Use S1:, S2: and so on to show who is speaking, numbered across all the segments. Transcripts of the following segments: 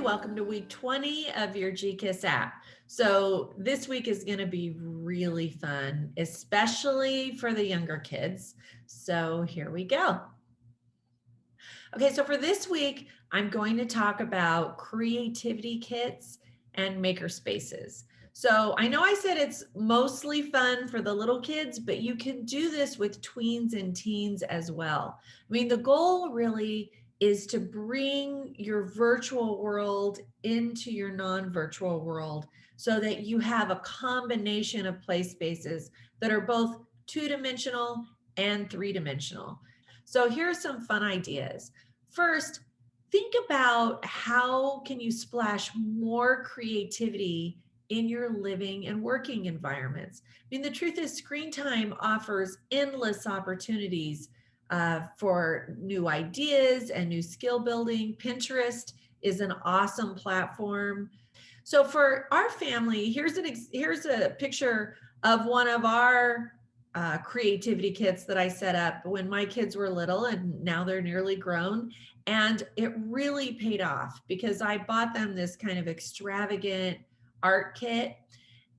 S1: welcome to week 20 of your GKIS app. So this week is going to be really fun, especially for the younger kids. So here we go. Okay, so for this week, I'm going to talk about creativity kits and maker spaces. So I know I said it's mostly fun for the little kids, but you can do this with tweens and teens as well. I mean, the goal really is to bring your virtual world into your non-virtual world so that you have a combination of play spaces that are both two-dimensional and three-dimensional. So here are some fun ideas. First, think about how can you splash more creativity in your living and working environments. I mean, the truth is screen time offers endless opportunities for new ideas and new skill building. Pinterest is an awesome platform. So for our family, here's a picture of one of our creativity kits that I set up when my kids were little, and now they're nearly grown. And it really paid off because I bought them this kind of extravagant art kit,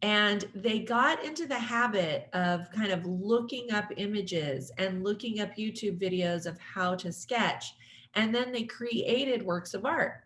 S1: and they got into the habit of kind of looking up images and looking up YouTube videos of how to sketch. And then they created works of art.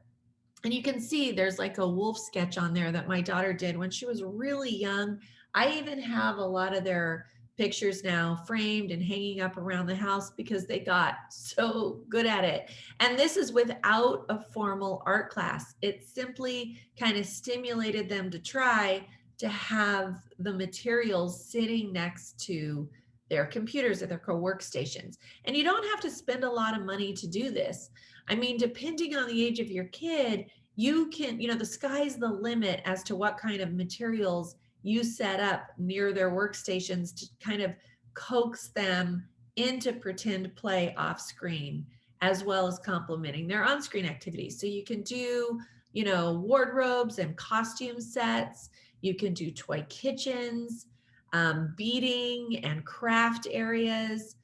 S1: And you can see there's like a wolf sketch on there that my daughter did when she was really young. I even have a lot of their pictures now framed and hanging up around the house because they got so good at it. And this is without a formal art class. It simply kind of stimulated them to try to have the materials sitting next to their computers at their co-workstations. And you don't have to spend a lot of money to do this. I mean, depending on the age of your kid, you can, the sky's the limit as to what kind of materials you set up near their workstations to kind of coax them into pretend play off screen, as well as complementing their on-screen activities. So you can do, wardrobes and costume sets. You can do toy kitchens, beading and craft areas,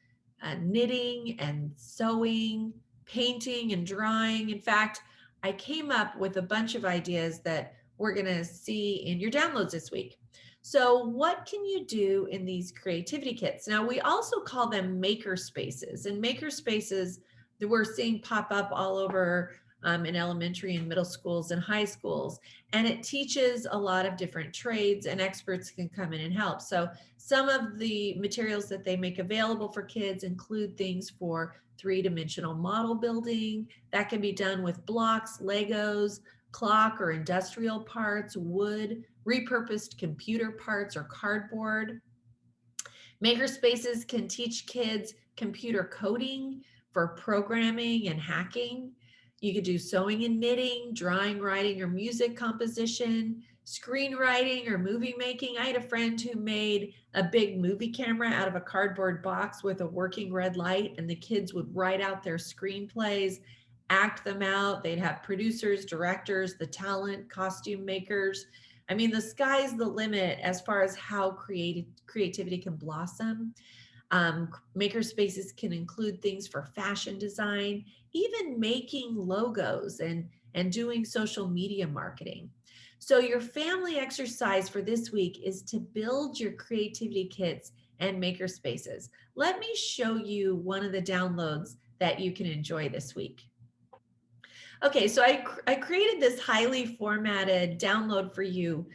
S1: knitting and sewing, painting and drawing. In fact, I came up with a bunch of ideas that we're going to see in your downloads this week. So what can you do in these creativity kits? Now, we also call them maker spaces, and maker spaces that we're seeing pop up all over in elementary and middle schools and high schools. And it teaches a lot of different trades, and experts can come in and help. So some of the materials that they make available for kids include things for three-dimensional model building. That can be done with blocks, Legos, clock or industrial parts, wood, repurposed computer parts, or cardboard. Maker spaces can teach kids computer coding for programming and hacking. You could do sewing and knitting, drawing, writing, or music composition, screenwriting, or movie making. I had a friend who made a big movie camera out of a cardboard box with a working red light, and the kids would write out their screenplays, act them out. They'd have producers, directors, the talent, costume makers. I mean, the sky's the limit as far as how creativity can blossom. Maker spaces can include things for fashion design, even making logos and doing social media marketing. So your family exercise for this week is to build your creativity kits and maker spaces. Let me show you one of the downloads that you can enjoy this week. Okay, so I created this highly formatted download for you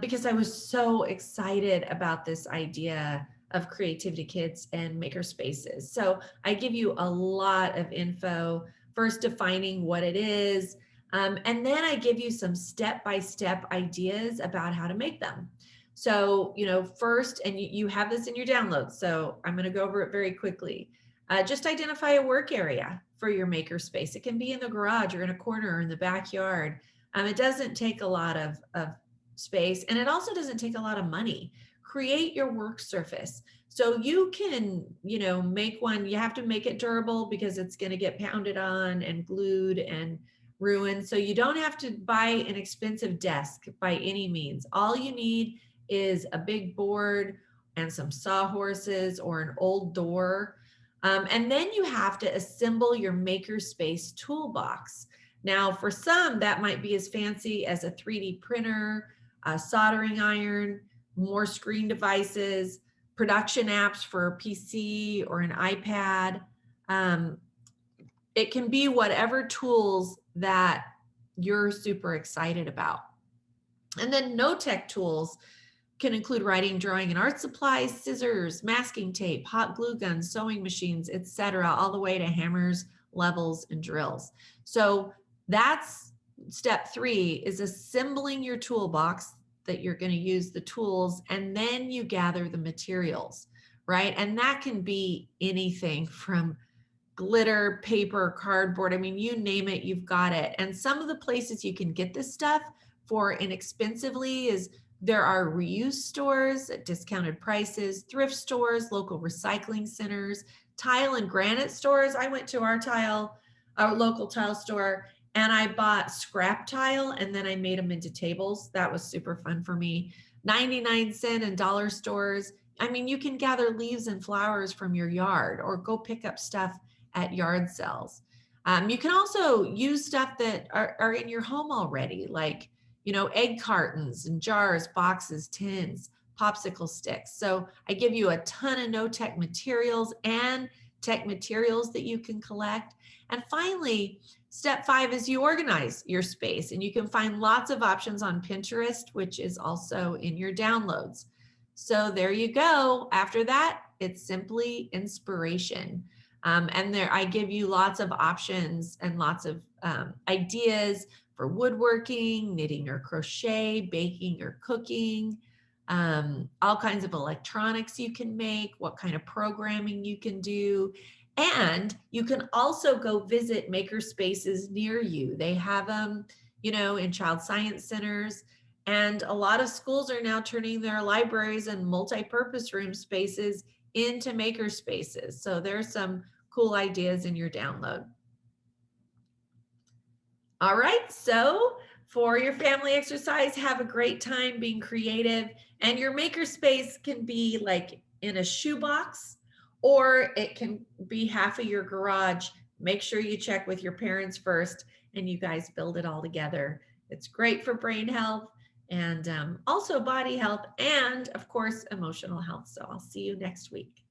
S1: because I was so excited about this idea of creativity kits and maker spaces. So I give you a lot of info, first defining what it is, and then I give you some step-by-step ideas about how to make them. So, first, and you have this in your downloads, so I'm going to go over it very quickly. Just identify a work area for your maker space. It can be in the garage or in a corner or in the backyard. It doesn't take a lot of space, and it also doesn't take a lot of money. Create your work surface. So you can, make one. You have to make it durable because it's going to get pounded on and glued and ruined. So you don't have to buy an expensive desk by any means. All you need is a big board and some sawhorses or an old door. And then you have to assemble your makerspace toolbox. Now, for some, that might be as fancy as a 3D printer, a soldering iron, more screen devices, production apps for a PC or an iPad. It can be whatever tools that you're super excited about. And then no tech tools can include writing, drawing, and art supplies, scissors, masking tape, hot glue guns, sewing machines, etc., all the way to hammers, levels, and drills. So that's step 3, is assembling your toolbox that you're going to use the tools, and then you gather the materials, right? And that can be anything from glitter, paper, cardboard. I mean, you name it, you've got it. And some of the places you can get this stuff for inexpensively is there are reuse stores at discounted prices, thrift stores, local recycling centers, tile and granite stores. I went to our local tile store, and I bought scrap tile and then I made them into tables. That was super fun for me. 99-cent and dollar stores. I mean, you can gather leaves and flowers from your yard or go pick up stuff at yard sales. You can also use stuff that are in your home already, like, egg cartons and jars, boxes, tins, popsicle sticks. So I give you a ton of no-tech materials and tech materials that you can collect. And finally, step 5 is you organize your space, and you can find lots of options on Pinterest, which is also in your downloads. So there you go. After that, it's simply inspiration. And there, I give you lots of options and lots of ideas for woodworking, knitting or crochet, baking or cooking, all kinds of electronics you can make, what kind of programming you can do. And you can also go visit maker spaces near you. They have them, in child science centers. And a lot of schools are now turning their libraries and multi-purpose room spaces into maker spaces. So there's some cool ideas in your download. All right, so for your family exercise, have a great time being creative. And your makerspace can be like in a shoebox, or it can be half of your garage. Make sure you check with your parents first and you guys build it all together. It's great for brain health and also body health and, of course, emotional health. So I'll see you next week.